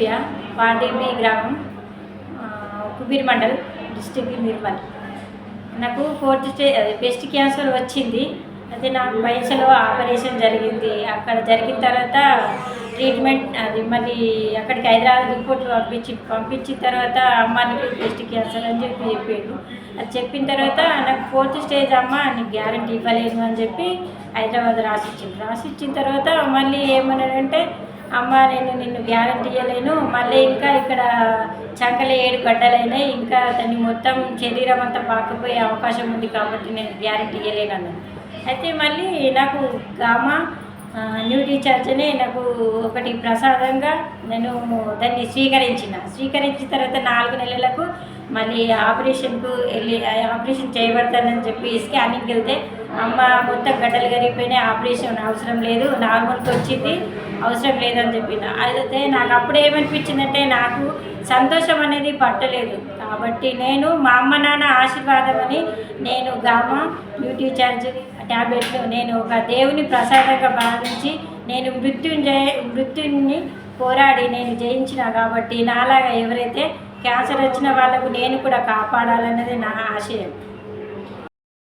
అనసూయ, పాడేపి గ్రామం, కుబీర్ మండల్, డిస్ట్రిక్ట్ నిర్మల్. నాకు 4th stage breast cancer వచ్చింది. అయితే నాకు పైసలో ఆపరేషన్ జరిగింది. అక్కడ జరిగిన తర్వాత ట్రీట్మెంట్ అది మళ్ళీ అక్కడికి హైదరాబాద్ రిపోర్ట్లు పంపించిన తర్వాత అమ్మ నీకు బ్రెస్ట్ క్యాన్సర్ అని చెప్పాడు. అది చెప్పిన తర్వాత నాకు 4th స్టేజ్ అమ్మ నీకు గ్యారంటీ ఇవ్వలేను అని చెప్పి హైదరాబాద్ రాసిచ్చిన తర్వాత మళ్ళీ ఏమన్నాడంటే అమ్మ నేను నిన్ను గ్యారంటీ ఇవ్వలేను, మళ్ళీ ఇంకా ఇక్కడ చంకల 7 గడ్డలైనాయి, ఇంకా దాన్ని మొత్తం శరీరం అంతా పాకపోయే అవకాశం ఉంది కాబట్టి నేను గ్యారంటీ ఇవ్వలేను అన్నాను. అయితే మళ్ళీ నాకు గామా న్యూ రీఛార్జ్ అని నాకు ఒకటి ప్రసాదంగా నేను దాన్ని స్వీకరించిన తర్వాత 4 నెలలకు మళ్ళీ ఆపరేషన్కు వెళ్ళి ఆపరేషన్ చేయబడతానని చెప్పి స్కానింగ్కి వెళ్తే అమ్మ మొత్తం గడ్డలు కరిగిపోయినాయి, ఆపరేషన్ అవసరం లేదు, నార్మల్కి వచ్చింది, అవసరం లేదని చెప్పిన. అయితే నాకు అప్పుడు ఏమనిపించిందంటే నాకు సంతోషం అనేది పట్టలేదు. కాబట్టి నేను మా అమ్మ నాన్న ఆశీర్వాదం అని నేను గామా న్యూటీ ఛార్జ్ ట్యాబ్లెట్లు నేను ఒక దేవుని ప్రసాదంగా భావించి నేను మృత్యుని పోరాడి నేను జయించిన. కాబట్టి నాలాగా ఎవరైతే క్యాన్సర్ వచ్చిన వాళ్ళకు నేను కూడా కాపాడాలన్నది నా ఆశయం.